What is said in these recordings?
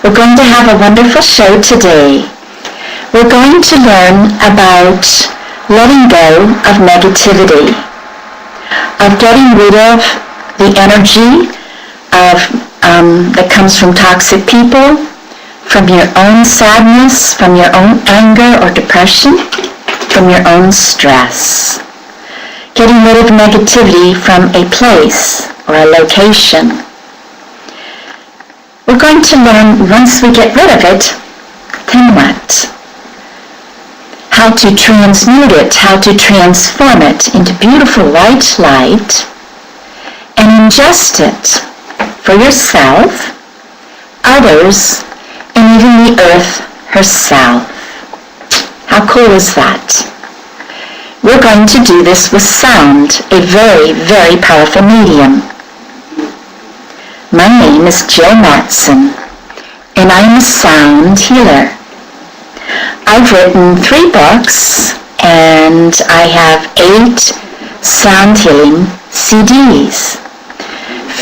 We're going to have a wonderful show today. We're going to learn about letting go of negativity, of getting rid of the energy that comes from toxic people, from your own sadness, from your own anger or depression, from your own stress. Getting rid of negativity from a place or a location. We're going to learn, once we get rid of it, then what? How to transmute it, how to transform it into beautiful white light and ingest it for yourself, others, and even the earth herself. How cool is that? We're going to do this with sound, a very, very powerful medium. My name is Jill Matson, and I'm a sound healer. I've written 3 books, and I have 8 sound healing CDs,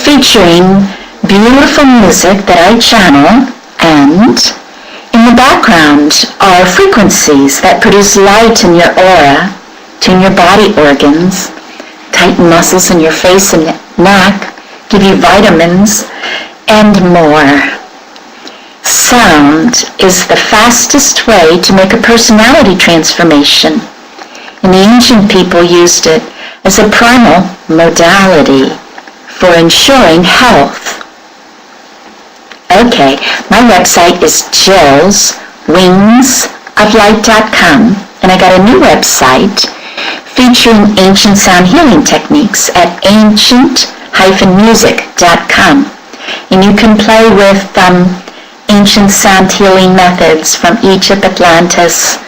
featuring beautiful music that I channel, and in the background are frequencies that produce light in your aura, tune your body organs, tighten muscles in your face and neck, give you vitamins, and more. Sound is the fastest way to make a personality transformation, and the ancient people used it as a primal modality for ensuring health. Okay, my website is jillswingsoflight.com, and I got a new website featuring ancient sound healing techniques at ancient-music.com. And you can play with ancient sound healing methods from Egypt, Atlantis,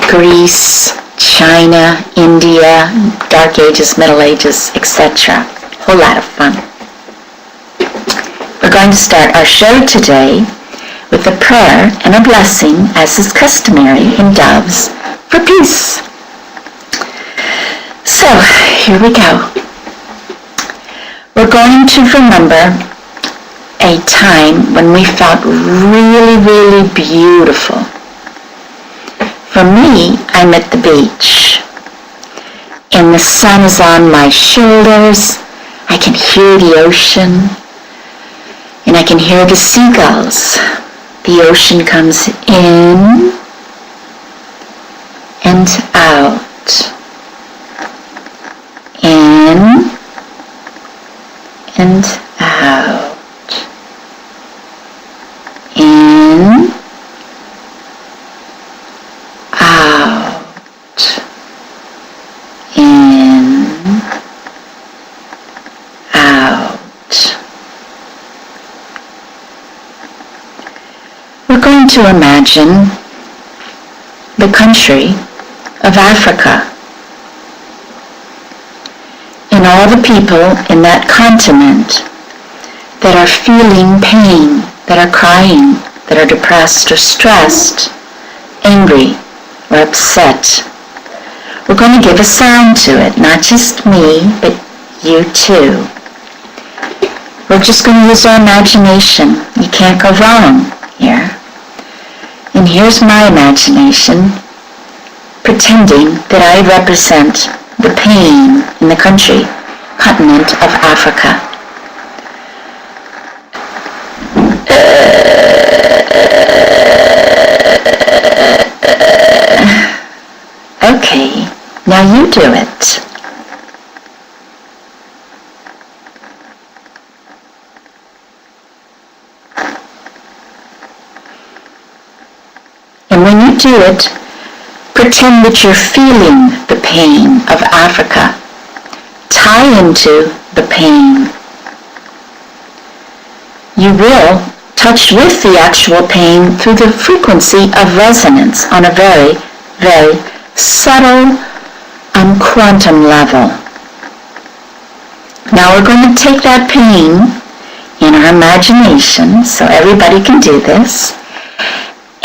Greece, China, India, Dark Ages, Middle Ages, etc. Whole lot of fun. We're going to start our show today with a prayer and a blessing, as is customary in Doves for Peace. So, here we go. We're going to remember a time when we felt really, really beautiful. For me, I'm at the beach, and the sun is on my shoulders. I can hear the ocean, and I can hear the seagulls. The ocean comes in and out. In and out. In, out. In, out. We're going to imagine the country of Africa. And all the people in that continent that are feeling pain, that are crying, that are depressed or stressed, angry or upset. We're going to give a sound to it, not just me, but you too. We're just going to use our imagination. You can't go wrong here. And here's my imagination, pretending that I represent the pain in the continent of Africa. Okay, now you do it. And when you do it, pretend that you're feeling the pain of Africa. Tie into the pain. You will touch with the actual pain through the frequency of resonance on a very, very subtle quantum level. Now we're going to take that pain in our imagination, so everybody can do this,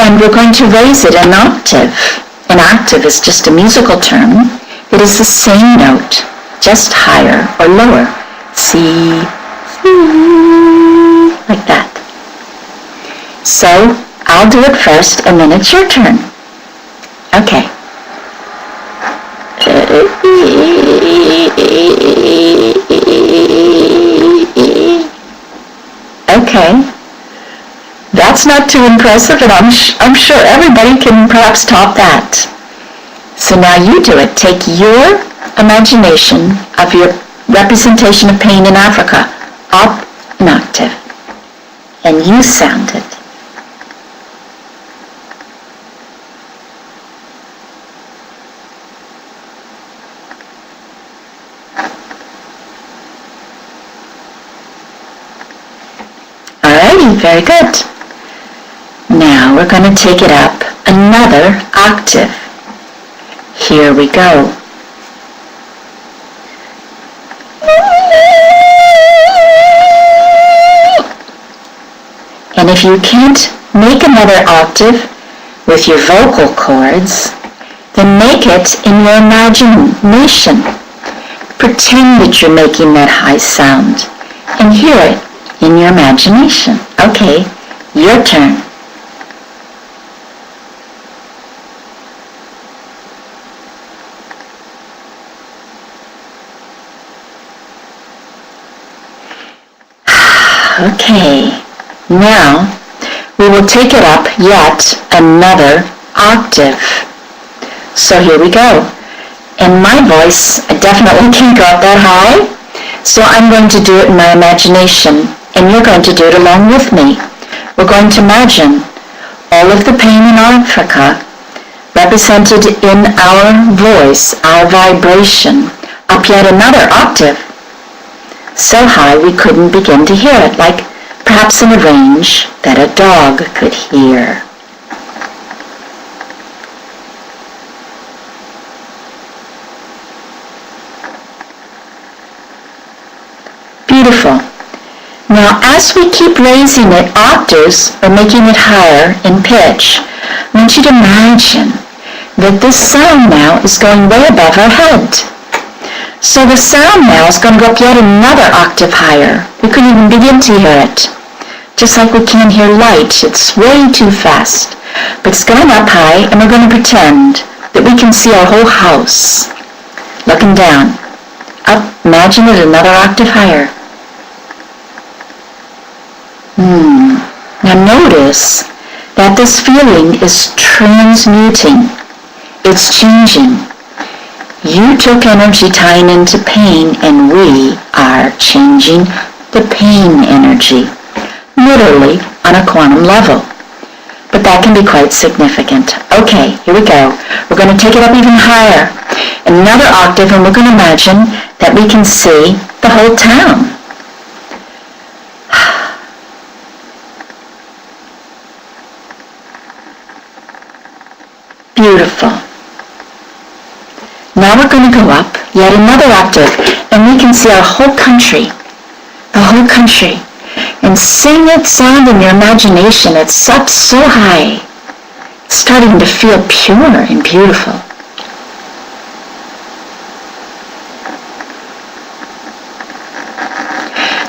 and we're going to raise it an octave. An octave is just a musical term. It is the same note, just higher or lower. C, like that. So I'll do it first and then it's your turn. Okay. Okay. That's not too impressive, and I'm sure everybody can perhaps top that. So now you do it. Take your imagination of your representation of pain in Africa up an octave, and you sound it. Alrighty, very good. Now we're going to take it up another octave. Here we go. And if you can't make another octave with your vocal cords, then make it in your imagination. Pretend that you're making that high sound and hear it in your imagination. Okay, your turn. Okay, now we will take it up yet another octave. So here we go. In my voice, I definitely can't go up that high, so I'm going to do it in my imagination, and you're going to do it along with me. We're going to imagine all of the pain in Africa represented in our voice, our vibration, up yet another octave, so high we couldn't begin to hear it, like perhaps in a range that a dog could hear. Beautiful. Now, as we keep raising it octaves or making it higher in pitch, I want you to imagine that this sound now is going way above our head. So the sound now is going to go up yet another octave higher. We couldn't even begin to hear it. Just like we can't hear light, it's way too fast. But it's going up high, and we're going to pretend that we can see our whole house looking down. Up, imagine it another octave higher. Now notice that this feeling is transmuting. It's changing. You took energy tying into pain, and we are changing the pain energy, literally on a quantum level. But that can be quite significant. Okay, here we go. We're going to take it up even higher, another octave, and we're going to imagine that we can see the whole town. Beautiful. Now we're going to go up yet another octave, and we can see our whole country, the whole country, and sing that sound in your imagination. It's up so high, it's starting to feel pure and beautiful.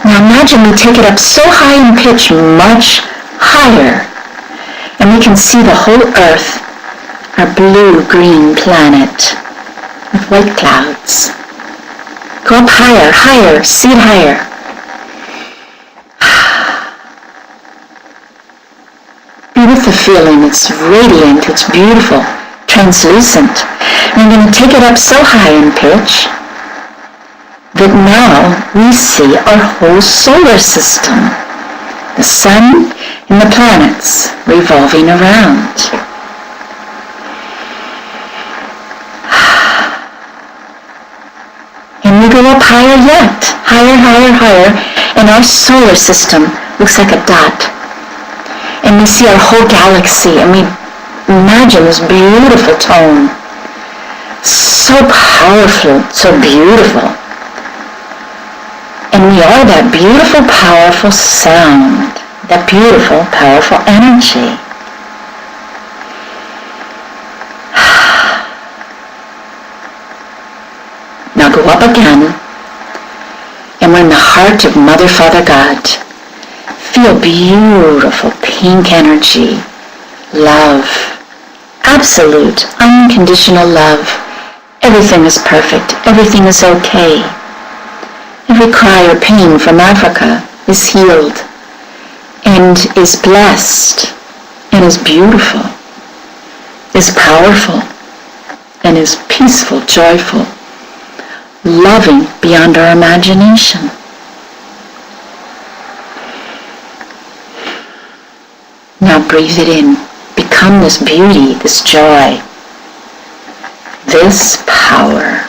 Now imagine we take it up so high in pitch, much higher, and we can see the whole earth, our blue-green planet with white clouds. Go up higher, higher, see it higher. Beautiful feeling, it's radiant, it's beautiful, translucent. And I'm going to take it up so high in pitch that now we see our whole solar system, the sun and the planets revolving around. And we go up higher yet, higher, higher, higher, and our solar system looks like a dot. And we see our whole galaxy, and we imagine this beautiful tone. So powerful, so beautiful. And we are that beautiful, powerful sound, that beautiful, powerful energy. Now go up again, and we're in the heart of Mother, Father, God. Feel feel beautiful pink energy, love, absolute, unconditional love. Everything is perfect. Everything is okay. Every cry or pain from Africa is healed and is blessed and is beautiful, is powerful and is peaceful, joyful, loving beyond our imagination. Now breathe it in. Become this beauty, this joy, this power.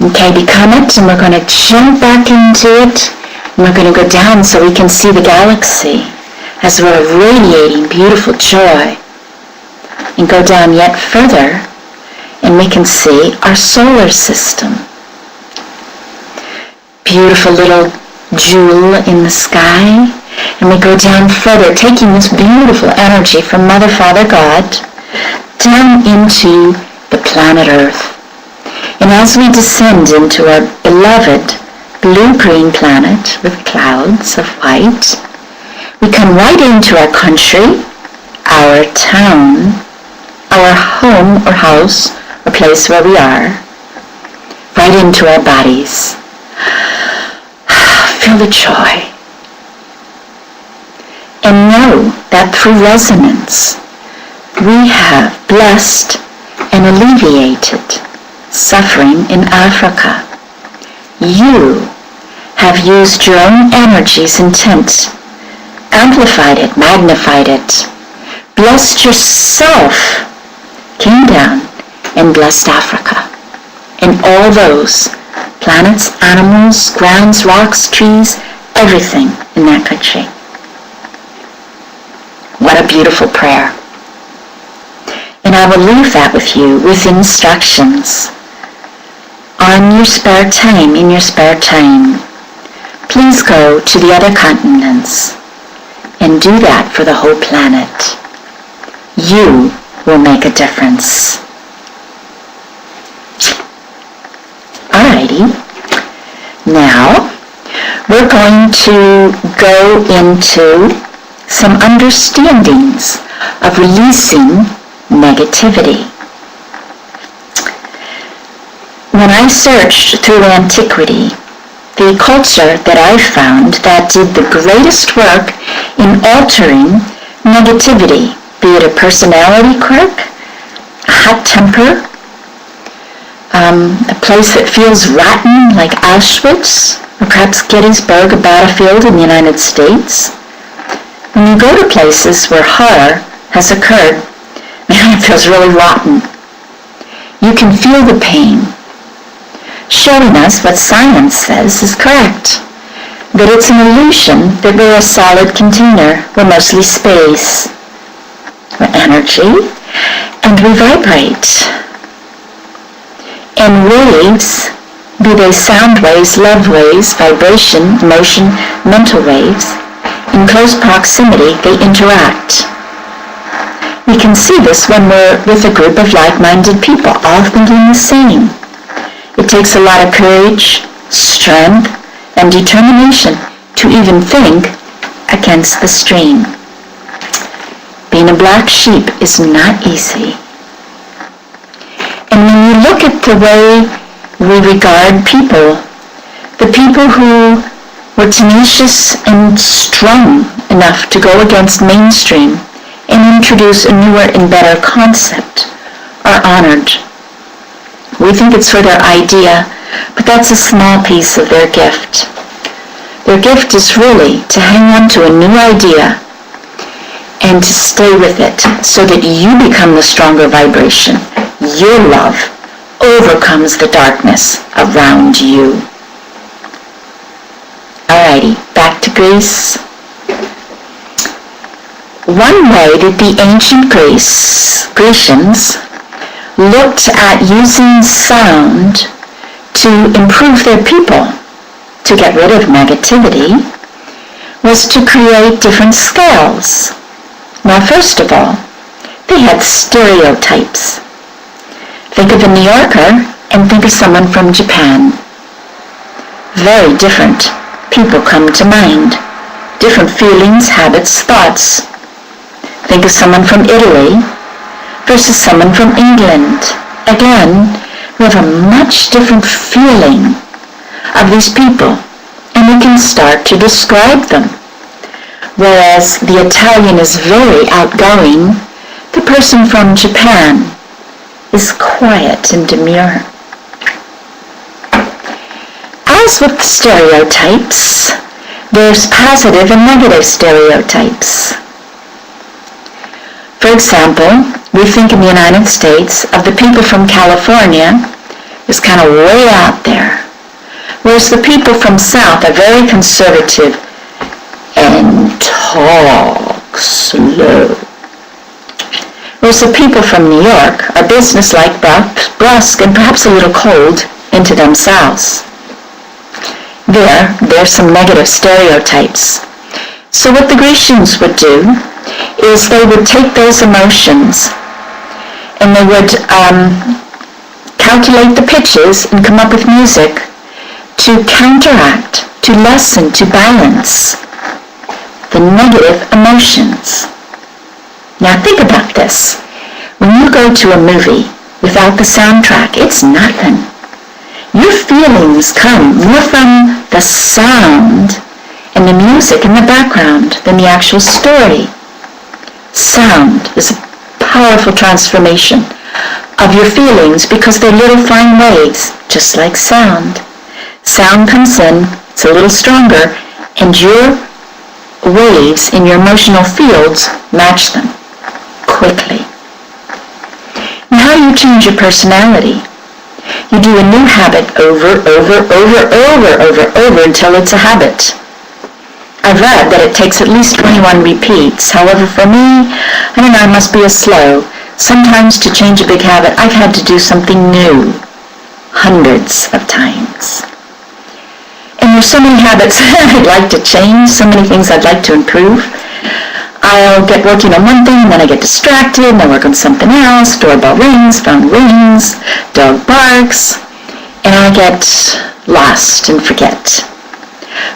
Okay, become it, and we're going to jump back into it, and we're going to go down so we can see the galaxy as we're radiating beautiful joy. And go down yet further, and we can see our solar system. Beautiful little jewel in the sky. And we go down further, taking this beautiful energy from Mother, Father, God, down into the planet Earth. And as we descend into our beloved blue-green planet with clouds of white, we come right into our country, our town, our home or house or place where we are, right into our bodies. Feel the joy. And know that through resonance, we have blessed and alleviated suffering in Africa. You have used your own energies intent, amplified it, magnified it, blessed yourself, came down and blessed Africa and all those planets, animals, grounds, rocks, trees, everything in that country. What a beautiful prayer. And I will leave that with you with instructions. On your spare time, in your spare time, please go to the other continents and do that for the whole planet. You will make a difference. Alrighty. Now, we're going to go into some understandings of releasing negativity. When I searched through antiquity, the culture that I found that did the greatest work in altering negativity, be it a personality quirk, a hot temper, a place that feels rotten like Auschwitz, or perhaps Gettysburg, a battlefield in the United States. When you go to places where horror has occurred, man, it feels really rotten. You can feel the pain, showing us what science says is correct, that it's an illusion that we're a solid container, we're mostly space, we're energy, and we vibrate. And waves, be they sound waves, love waves, vibration, emotion, mental waves, in close proximity, they interact. We can see this when we're with a group of like-minded people, all thinking the same. It takes a lot of courage, strength, and determination to even think against the stream. Being a black sheep is not easy. And when you look at the way we regard people, the people who were tenacious and strong enough to go against mainstream and introduce a newer and better concept are honored. We think it's for their idea, but that's a small piece of their gift. Their gift is really to hang on to a new idea and to stay with it so that you become the stronger vibration. Your love overcomes the darkness around you. Alrighty, back to Greece. One way that the ancient Grecians looked at using sound to improve their people, to get rid of negativity, was to create different scales. Now, first of all, they had stereotypes. Think of a New Yorker and think of someone from Japan. very different people come to mind. Different feelings, habits, thoughts. Think of someone from Italy versus someone from England. Again, we have a much different feeling of these people, and we can start to describe them. Whereas the Italian is very outgoing, the person from Japan is quiet and demure. As with stereotypes, there's positive and negative stereotypes. For example, we think in the United States of the people from California as kind of way out there, whereas the people from South are very conservative and talk slow. Whereas the people from New York are businesslike, brusque, and perhaps a little cold into themselves. There's some negative stereotypes. So what the Grecians would do is they would take those emotions and they would calculate the pitches and come up with music to counteract, to lessen, to balance the negative emotions. Now think about this. When you go to a movie without the soundtrack, it's nothing. Your feelings come more from the sound and the music in the background than the actual story. Sound is a powerful transformation of your feelings because they're little fine waves, just like sound. Sound comes in, it's a little stronger, and your waves in your emotional fields match them quickly. Now how do you change your personality? You do a new habit over until it's a habit. I've read that it takes at least 21 repeats. However, for me, I don't know, I must be a slow. Sometimes to change a big habit, I've had to do something new hundreds of times. And there's so many habits I'd like to change, so many things I'd like to improve. I'll get working on one thing, and then I get distracted, and I work on something else. Doorbell rings, phone rings, dog barks, and I get lost and forget.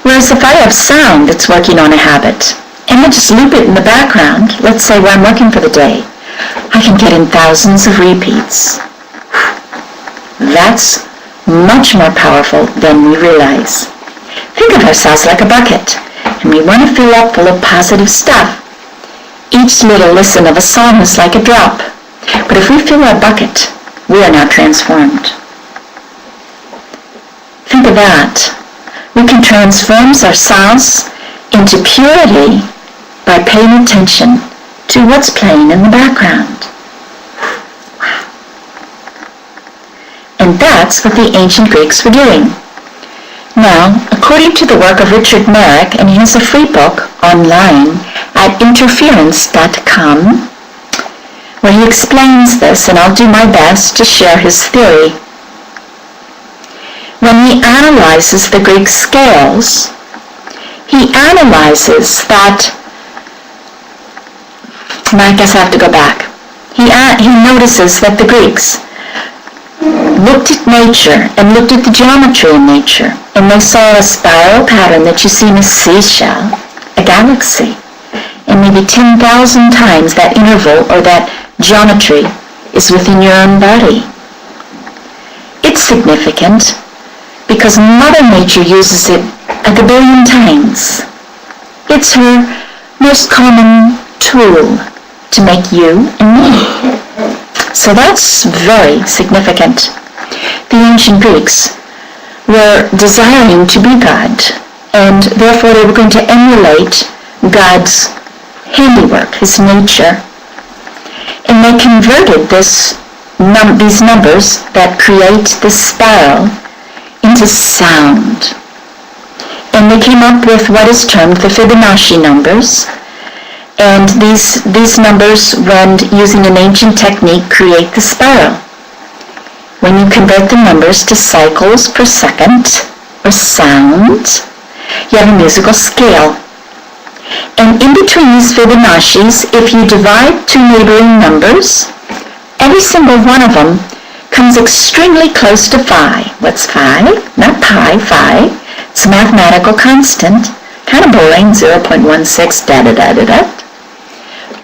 Whereas if I have sound that's working on a habit, and I just loop it in the background, let's say where I'm working for the day, I can get in thousands of repeats. That's much more powerful than we realize. Think of ourselves like a bucket, and we want to fill up full of positive stuff. Each little listen of a song is like a drop. But if we fill our bucket, we are now transformed. Think of that. We can transform ourselves into purity by paying attention to what's playing in the background. Wow. And that's what the ancient Greeks were doing. Now, according to the work of Richard Merrick, and he has a free book online at interference.com, where he explains this, and I'll do my best to share his theory. When he analyzes the Greek scales, he analyzes that, I guess I have to go back. He notices that the Greeks looked at nature and looked at the geometry in nature, and they saw a spiral pattern that you see in a seashell, a galaxy, and maybe 10,000 times that interval or that geometry is within your own body. It's significant because Mother Nature uses it a billion times. It's her most common tool to make you and me. So that's very significant. The ancient Greeks were desiring to be God, and therefore they were going to emulate God's handiwork, his nature. And they converted these numbers that create this spiral into sound. And they came up with what is termed the Fibonacci numbers. And these numbers, when using an ancient technique, create the spiral. When you convert the numbers to cycles per second, or sound, you have a musical scale. And in between these Fibonaccis, if you divide two neighboring numbers, every single one of them comes extremely close to phi. What's phi? Not pi, phi. It's a mathematical constant, kind of boring, 0.16, da-da-da-da-da.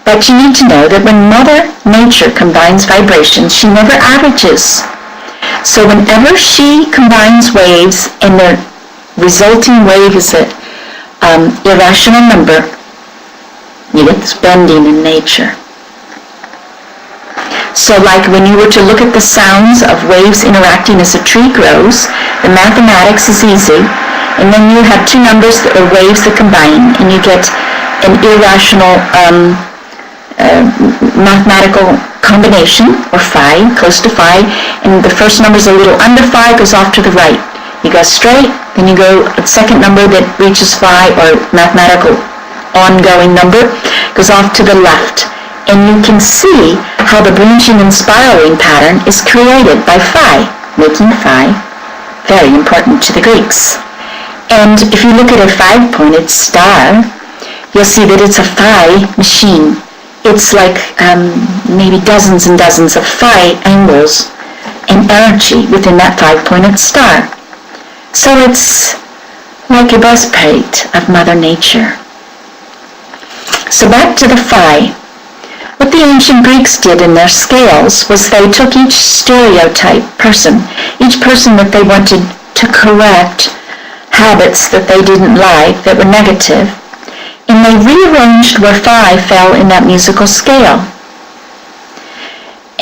But you need to know that when Mother Nature combines vibrations, she never averages. So whenever she combines waves and the resulting wave is an irrational number, you get this bending in nature. So like when you were to look at the sounds of waves interacting as a tree grows, the mathematics is easy, and then you have two numbers or waves that combine, and you get an irrational mathematical combination, or phi, close to phi, and the first number is a little under phi, goes off to the right. You go straight, then you go a second number that reaches phi, or mathematical ongoing number, goes off to the left. And you can see how the branching and spiraling pattern is created by phi, making phi very important to the Greeks. And if you look at a 5-pointed star, you'll see that it's a phi machine. It's like maybe dozens and dozens of phi angles and energy within that 5-pointed star. So it's like a breastplate of Mother Nature. So back to the phi. What the ancient Greeks did in their scales was they took each stereotype person, each person that they wanted to correct habits that they didn't like, that were negative, and they rearranged where phi fell in that musical scale.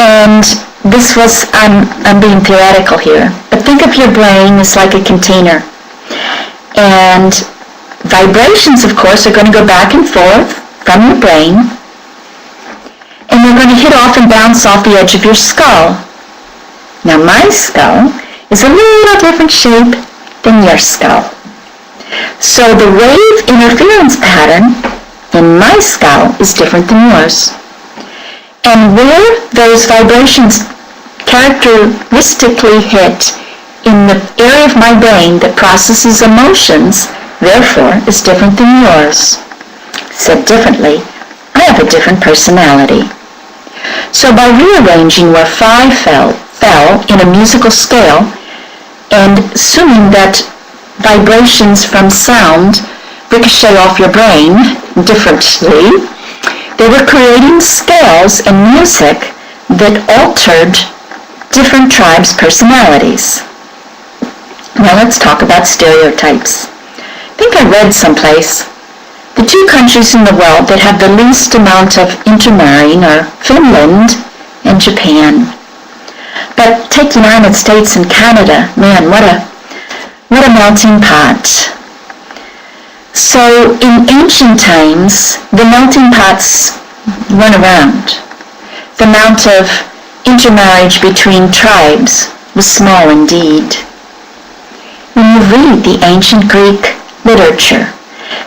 And this was, I'm being theoretical here, but think of your brain as like a container. And vibrations, of course, are going to go back and forth from your brain, and they're going to hit off and bounce off the edge of your skull. Now my skull is a little different shape than your skull. So the wave interference pattern in my skull is different than yours. And where those vibrations characteristically hit in the area of my brain that processes emotions, therefore, is different than yours. Said differently, I have a different personality. So by rearranging where phi fell in a musical scale, and assuming that vibrations from sound ricochet off your brain differently, they were creating scales and music that altered different tribes' personalities. Now let's talk about stereotypes. I think I read someplace the two countries in the world that have the least amount of intermarrying are Finland and Japan. But take the United States and Canada, man, what a melting pot. So in ancient times, the melting pots went around. The amount of intermarriage between tribes was small indeed. When you read the ancient Greek literature,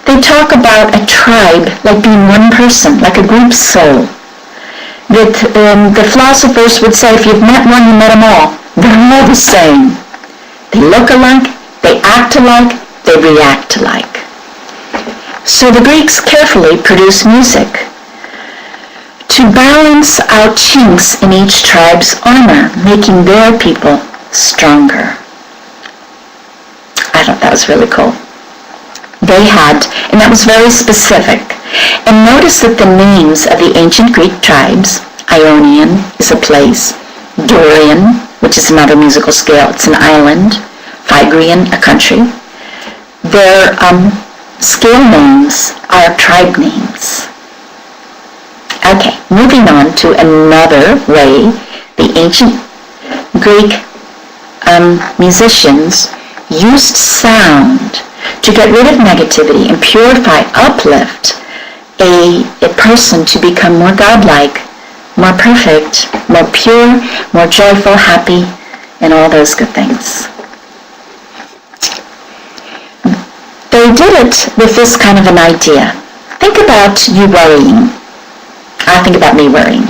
they talk about a tribe like being one person, like a group soul. That the philosophers would say, if you've met one, you met them all. They're all the same. They look alike, they act alike, they react alike. So the Greeks carefully produced music to balance out chinks in each tribe's armor, making their people stronger. I thought that was really cool. They had, and that was very specific. And notice that the names of the ancient Greek tribes, Ionian is a place, Dorian, which is another musical scale, it's an island, Phrygian, a country. Their scale names are tribe names. Okay, moving on to another way the ancient Greek musicians used sound to get rid of negativity and purify, uplift a person to become more godlike, more perfect, more pure, more joyful, happy, and all those good things. They did it with this kind of an idea. Think about you worrying. I think about me worrying.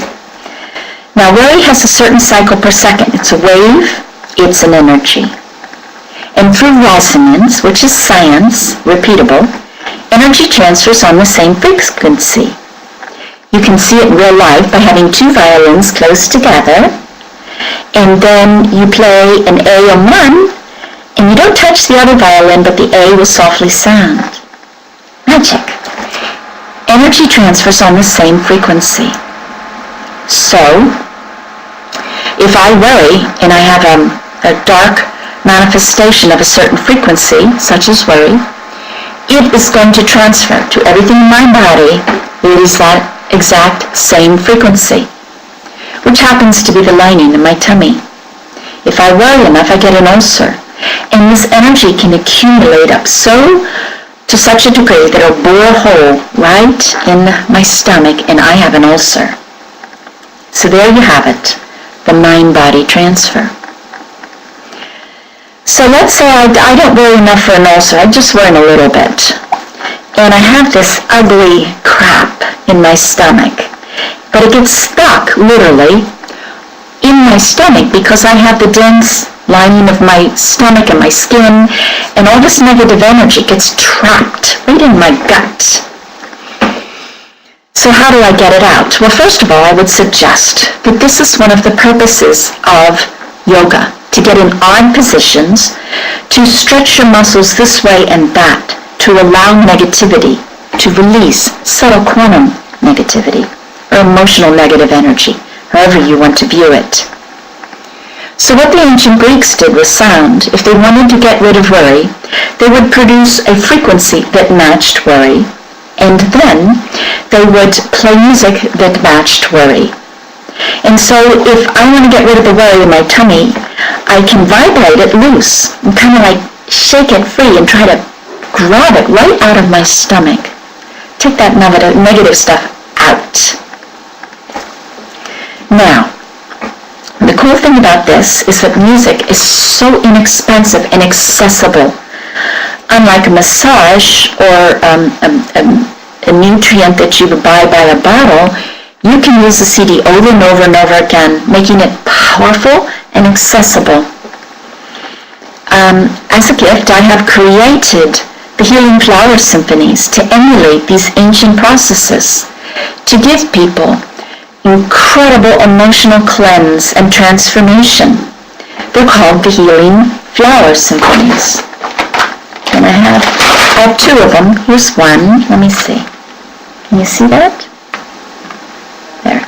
Now, worry has a certain cycle per second. It's a wave, it's an energy. And through resonance, which is science, repeatable, energy transfers on the same frequency. You can see it in real life by having two violins close together, and then you play an A on one, And you don't touch the other violin, but the A will softly sound. Magic. Energy transfers on the same frequency. So, if I worry and I have a dark manifestation of a certain frequency, such as worry, it is going to transfer to everything in my body. It is that exact same frequency, which happens to be the lining in my tummy. If I worry enough, I get an ulcer. And this energy can accumulate up to such a degree that it'll bore a hole right in my stomach and I have an ulcer. So there you have it, the mind-body transfer. So let's say I don't worry enough for an ulcer, I just worry a little bit. And I have this ugly crap in my stomach. But it gets stuck, literally, in my stomach because I have the dense lining of my stomach and my skin, and all this negative energy gets trapped right in my gut. So how do I get it out? Well, first of all, I would suggest that this is one of the purposes of yoga, to get in odd positions, to stretch your muscles this way and that, to allow negativity to release subtle quantum negativity or emotional negative energy, however you want to view it. So what the ancient Greeks did with sound, if they wanted to get rid of worry, they would produce a frequency that matched worry, and then they would play music that matched worry. And so if I want to get rid of the worry in my tummy, I can vibrate it loose and kind of like shake it free and try to grab it right out of my stomach. Take that negative stuff out. Now, the cool thing about this is that music is so inexpensive and accessible. Unlike a massage or a nutrient that you would buy by a bottle, you can use the CD over and over and over again, making it powerful and accessible. As a gift, I have created the Healing Flower Symphonies to emulate these ancient processes, to give people incredible emotional cleanse and transformation. They're called the Healing Flower Symphonies. And I have two of them. Here's one. Let me see. Can you see that? There.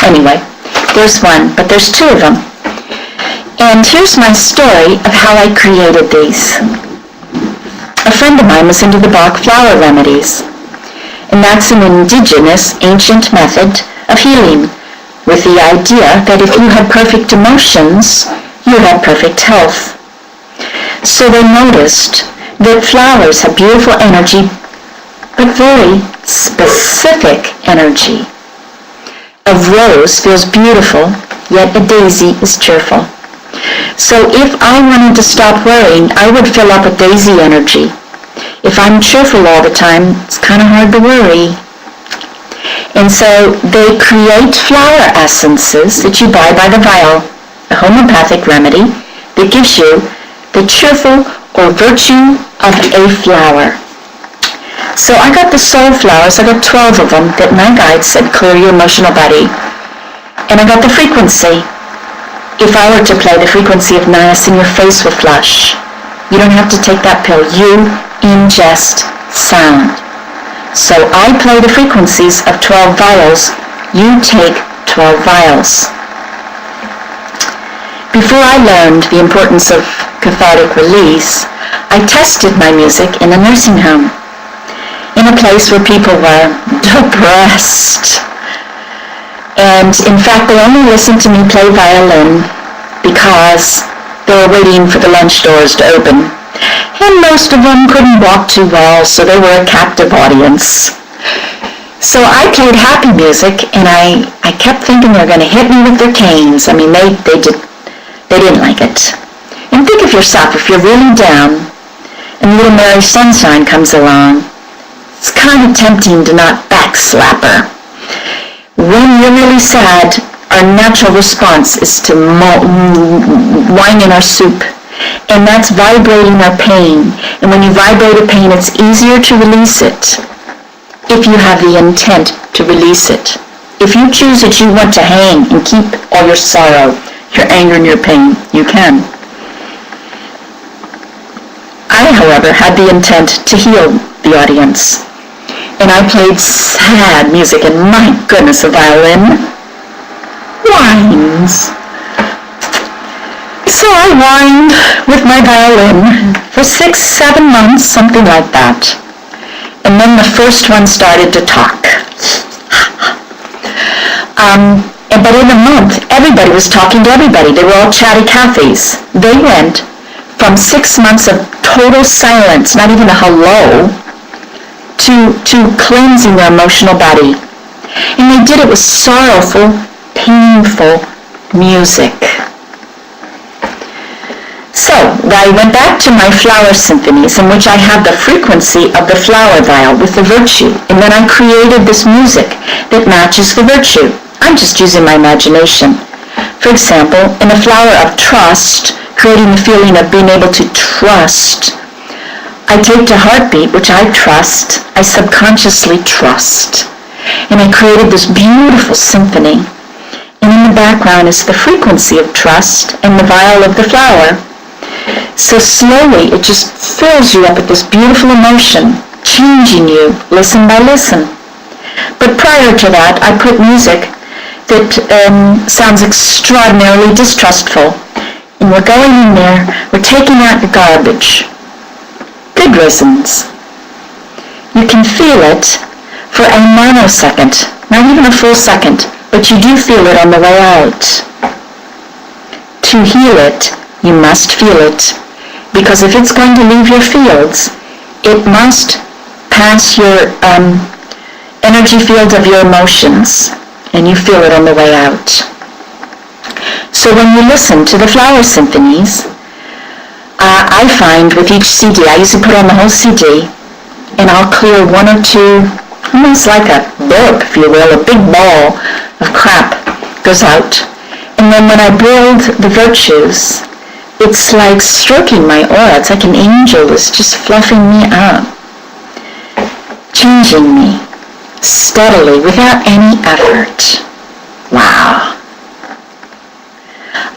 Anyway, there's one, but there's two of them. And here's my story of how I created these. A friend of mine was into the Bach flower remedies, and that's an indigenous ancient method of healing, with the idea that if you had perfect emotions, you had perfect health. So they noticed that flowers have beautiful energy, but very specific energy. A rose feels beautiful, yet a daisy is cheerful. So if I wanted to stop worrying, I would fill up with daisy energy. If I'm cheerful all the time, it's kind of hard to worry. And so they create flower essences that you buy by the vial, a homeopathic remedy that gives you the cheerful or virtue of a flower. So I got the soul flowers, I got 12 of them that my guide said clear your emotional body. And I got the frequency. If I were to play the frequency of niacin, your face will flush. You don't have to take that pill. You ingest sound. So I play the frequencies of 12 vials. You take 12 vials. Before I learned the importance of cathartic release, I tested my music in a nursing home, in a place where people were depressed. And in fact, they only listened to me play violin because they were waiting for the lunch doors to open. And most of them couldn't walk too well, so they were a captive audience. So I played happy music, and I kept thinking they were going to hit me with their canes. I mean, they didn't like it. And think of yourself, if you're really down, and Little Mary Sunshine comes along, it's kind of tempting to not backslap her. When you're really sad, our natural response is to whine in our soup. And that's vibrating our pain. And when you vibrate a pain, it's easier to release it if you have the intent to release it. If you choose that you want to hang and keep all your sorrow, your anger and your pain, you can. I, however, had the intent to heal the audience. And I played sad music, and my goodness, a violin whines. So I whined with my violin for 6-7 months, something like that. And then the first one started to talk. But in a month, everybody was talking to everybody. They were all chatty Cathys. They went from 6 months of total silence, not even a hello, to cleansing their emotional body. And they did it with sorrowful, painful music. So I went back to my flower symphonies, in which I had the frequency of the flower viol with the virtue, and then I created this music that matches the virtue. I'm just using my imagination. For example, in the flower of trust, creating the feeling of being able to trust, I take the heartbeat, which I trust, I subconsciously trust, and I created this beautiful symphony. And in the background is the frequency of trust and the viol of the flower. So slowly it just fills you up with this beautiful emotion, changing you listen by listen. But prior to that, I put music that sounds extraordinarily distrustful. And we're going in there, we're taking out the garbage. Good reasons. You can feel it for a nanosecond, not even a full second, but you do feel it on the way out. To heal it, you must feel it, because if it's going to leave your fields, it must pass your energy field of your emotions, and you feel it on the way out. So when you listen to the flower symphonies, I find with each CD, I usually put on the whole CD, and I'll clear 1 or 2, almost like a burp, if you will, a big ball of crap goes out. And then when I build the virtues, it's like stroking my aura. It's like an angel is just fluffing me up, changing me steadily without any effort. Wow.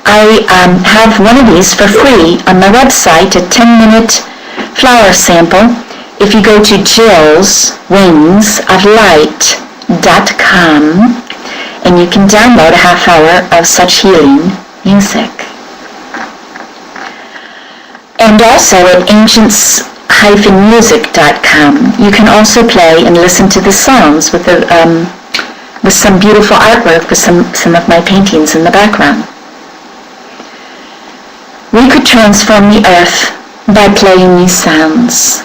I have one of these for free on my website, a 10-minute flower sample. If you go to jillswingsoflight.com, and you can download a half hour of such healing music. And also at ancients-music.com, you can also play and listen to the songs with some beautiful artwork with some of my paintings in the background. We could transform the earth by playing these sounds.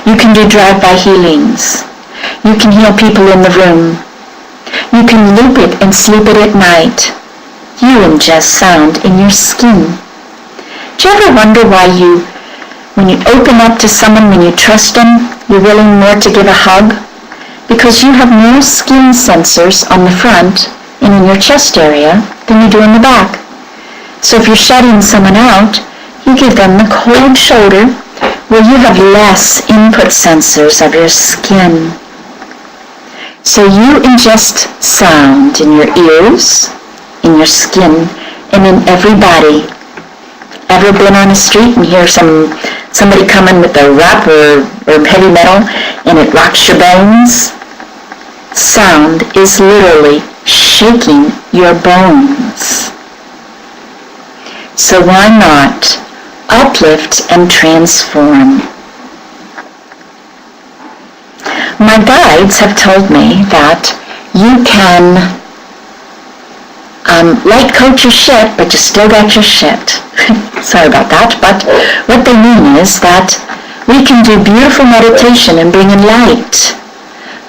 You can do drive-by healings. You can heal people in the room. You can loop it and sleep it at night. You ingest sound in your skin. Do you ever wonder why when you open up to someone, when you trust them, you're willing more to give a hug? Because you have more skin sensors on the front and in your chest area than you do in the back. So if you're shutting someone out, you give them the cold shoulder where you have less input sensors of your skin. So you ingest sound in your ears, in your skin, and in every body. Ever been on a street and hear somebody coming with a rap or heavy metal and it rocks your bones? Sound is literally shaking your bones. So why not uplift and transform? My guides have told me that you can light coat your shit, but you still got your shit. Sorry about that, but what they mean is that we can do beautiful meditation and bring in light.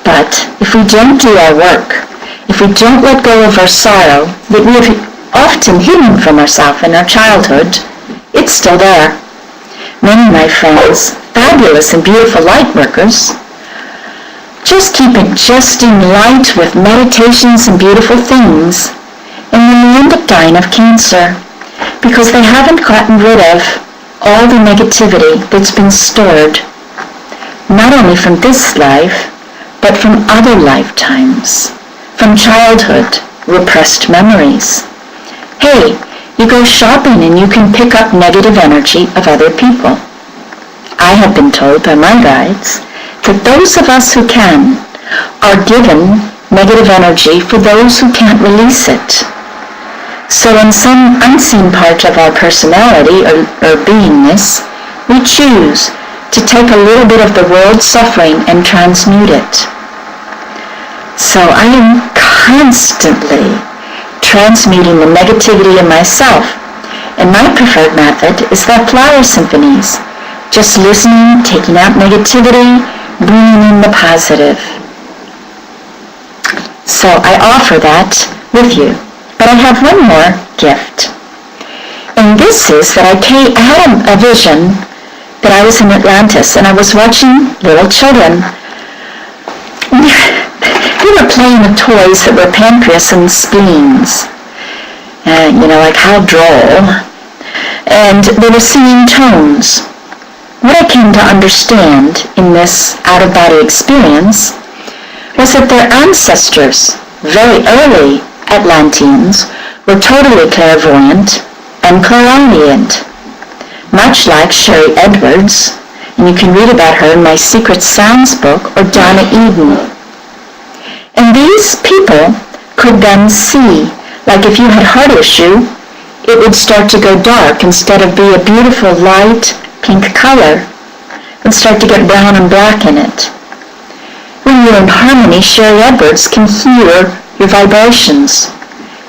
But if we don't do our work, if we don't let go of our sorrow that we have often hidden from ourselves in our childhood, it's still there. Many of my friends, fabulous and beautiful light workers, just keep ingesting light with meditations and beautiful things, and then they end up dying of cancer because they haven't gotten rid of all the negativity that's been stored, not only from this life, but from other lifetimes, from childhood, repressed memories. Hey, you go shopping and you can pick up negative energy of other people. I have been told by my guides that those of us who can are given negative energy for those who can't release it. So in some unseen part of our personality or beingness, we choose to take a little bit of the world's suffering and transmute it. So I am constantly transmuting the negativity in myself, and my preferred method is the flower symphonies, just listening, taking out negativity, bringing in the positive. So I offer that with you. But I have one more gift. And this is that I had a vision that I was in Atlantis and I was watching little children. They were playing with toys that were pancreas and spleens. Like how droll. And they were singing tones. What I came to understand in this out-of-body experience was that their ancestors, very early Atlanteans, were totally clairvoyant and clairaudient, much like Sherry Edwards, and you can read about her in my Secret Sounds book, or Donna Eden. And these people could then see, like if you had heart issue, it would start to go dark instead of be a beautiful light pink color. It would start to get brown and black in it. When you're in harmony, Sherry Edwards can hear your vibrations.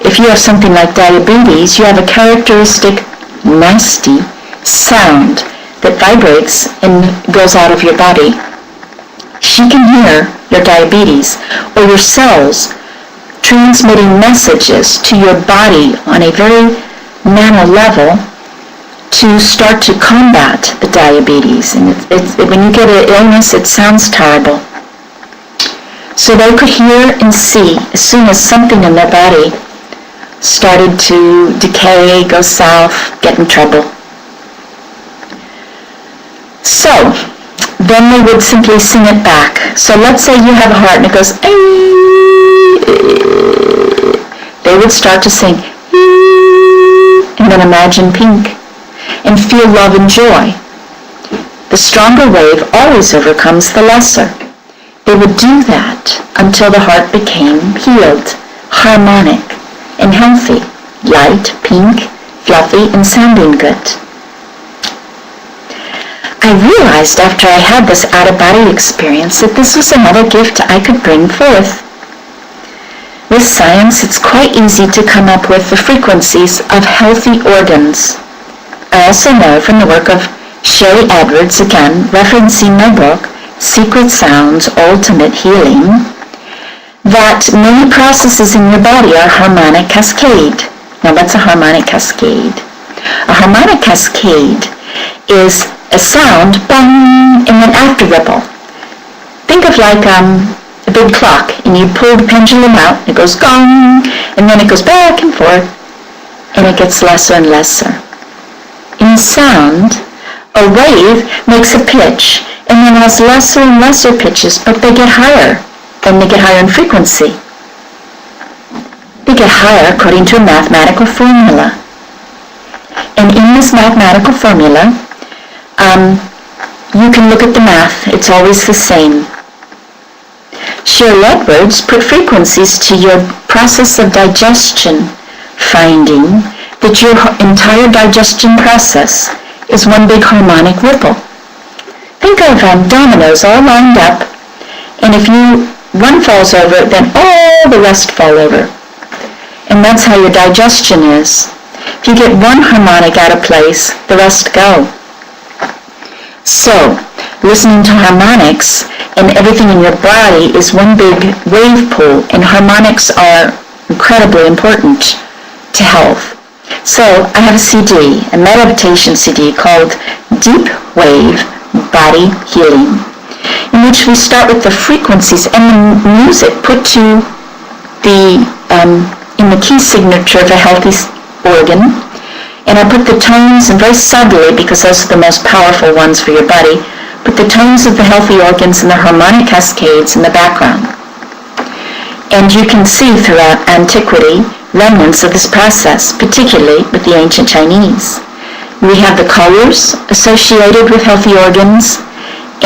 If you have something like diabetes, you have a characteristic, nasty sound that vibrates and goes out of your body. She can hear your diabetes or your cells transmitting messages to your body on a very nano level to start to combat the diabetes. And when you get an illness, it sounds terrible. So they could hear and see as soon as something in their body started to decay, go south, get in trouble. So then they would simply sing it back. So let's say you have a heart and it goes, they would start to sing, and then imagine pink and feel love and joy. The stronger wave always overcomes the lesser. They would do that until the heart became healed, harmonic, and healthy, light, pink, fluffy, and sounding good. I realized after I had this out-of-body experience that this was another gift I could bring forth. With science, it's quite easy to come up with the frequencies of healthy organs. I also know from the work of Sherry Edwards, again, referencing my book, Secret Sounds, Ultimate Healing, that many processes in your body are harmonic cascade. Now, what's a harmonic cascade? A harmonic cascade is a sound, bang, and then after ripple. Think of like a big clock, and you pull the pendulum out, it goes gong, and then it goes back and forth, and it gets lesser and lesser. In sound, a wave makes a pitch, and then has lesser and lesser pitches, but they get higher, and they get higher in frequency. They get higher according to a mathematical formula. And in this mathematical formula, you can look at the math. It's always the same. Sherry Edwards put frequencies to your process of digestion, finding that your entire digestion process is one big harmonic ripple. Think of dominoes all lined up, and if one falls over, then all the rest fall over. And that's how your digestion is. If you get one harmonic out of place, the rest go. So, listening to harmonics and everything in your body is one big wave pool, and harmonics are incredibly important to health. So, I have a CD, a meditation CD called Deep Wave Body Healing, in which we start with the frequencies and the music put to in the key signature of a healthy organ. And I put the tones, and very subtly, because those are the most powerful ones for your body, put the tones of the healthy organs and the harmonic cascades in the background. And you can see throughout antiquity remnants of this process, particularly with the ancient Chinese. We have the colors associated with healthy organs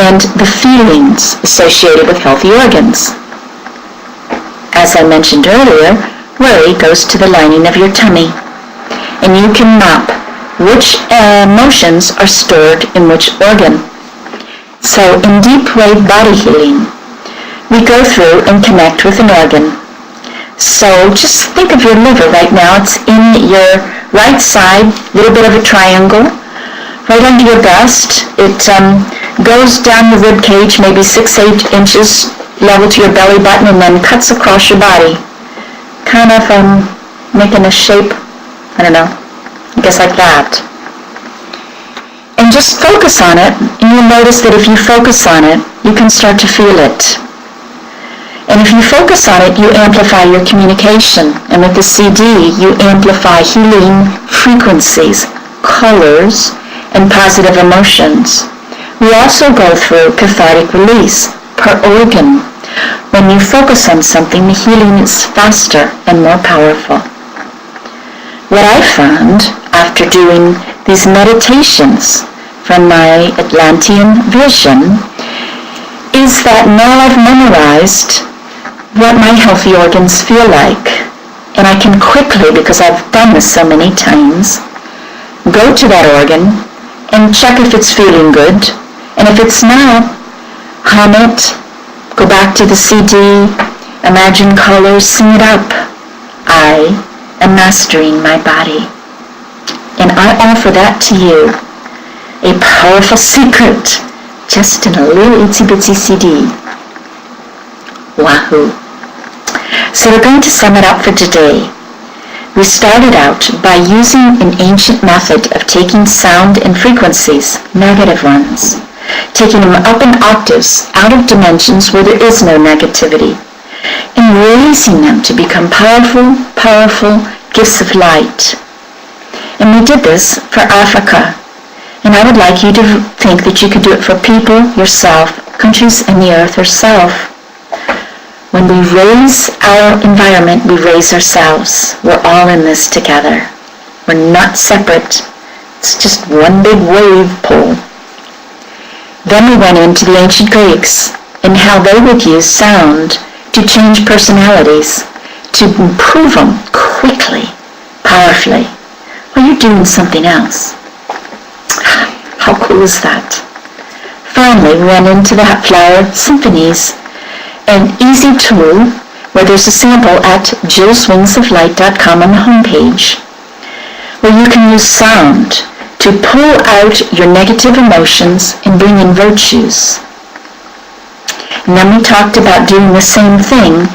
and the feelings associated with healthy organs. As I mentioned earlier, worry goes to the lining of your tummy, and you can map which emotions are stored in which organ. So in deep wave body healing, we go through and connect with an organ. So just think of your liver right now. It's in your right side, a little bit of a triangle, right under your breast. It goes down the rib cage, maybe 6-8 inches level to your belly button, and then cuts across your body, kind of making a shape, I don't know, I guess like that. And just focus on it, and you'll notice that if you focus on it, you can start to feel it. And if you focus on it, you amplify your communication. And with the CD, you amplify healing frequencies, colors, and positive emotions. We also go through cathartic release per organ. When you focus on something, the healing is faster and more powerful. What I found after doing these meditations from my Atlantean vision is that now I've memorized what my healthy organs feel like. And I can quickly, because I've done this so many times, go to that organ and check if it's feeling good. And if it's not, hum it, go back to the CD, imagine colors, sing it up. I am mastering my body. And I offer that to you, a powerful secret, just in a little itsy bitsy CD. Wahoo. So we're going to sum it up for today. We started out by using an ancient method of taking sound and frequencies, negative ones, taking them up in octaves, out of dimensions where there is no negativity, and raising them to become powerful, powerful gifts of light. And we did this for Africa. And I would like you to think that you could do it for people, yourself, countries, and the earth herself. When we raise our environment, we raise ourselves. We're all in this together. We're not separate. It's just one big wave pool. Then we went into the ancient Greeks and how they would use sound to change personalities, to improve them quickly, powerfully. Well, you're doing something else. How cool is that? Finally, we went into the flower symphonies, an easy tool where there's a sample at jillswingsoflight.com on the homepage, where you can use sound to pull out your negative emotions and bring in virtues. And then we talked about doing the same thing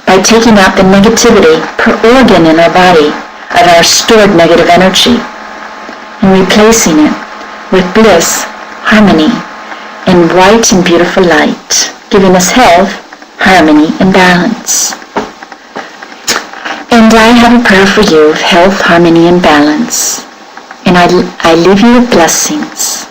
by taking out the negativity per organ in our body of our stored negative energy and replacing it with bliss, harmony, and bright and beautiful light, giving us health, harmony, and balance. And I have a prayer for you of health, harmony, and balance. And I leave you with blessings.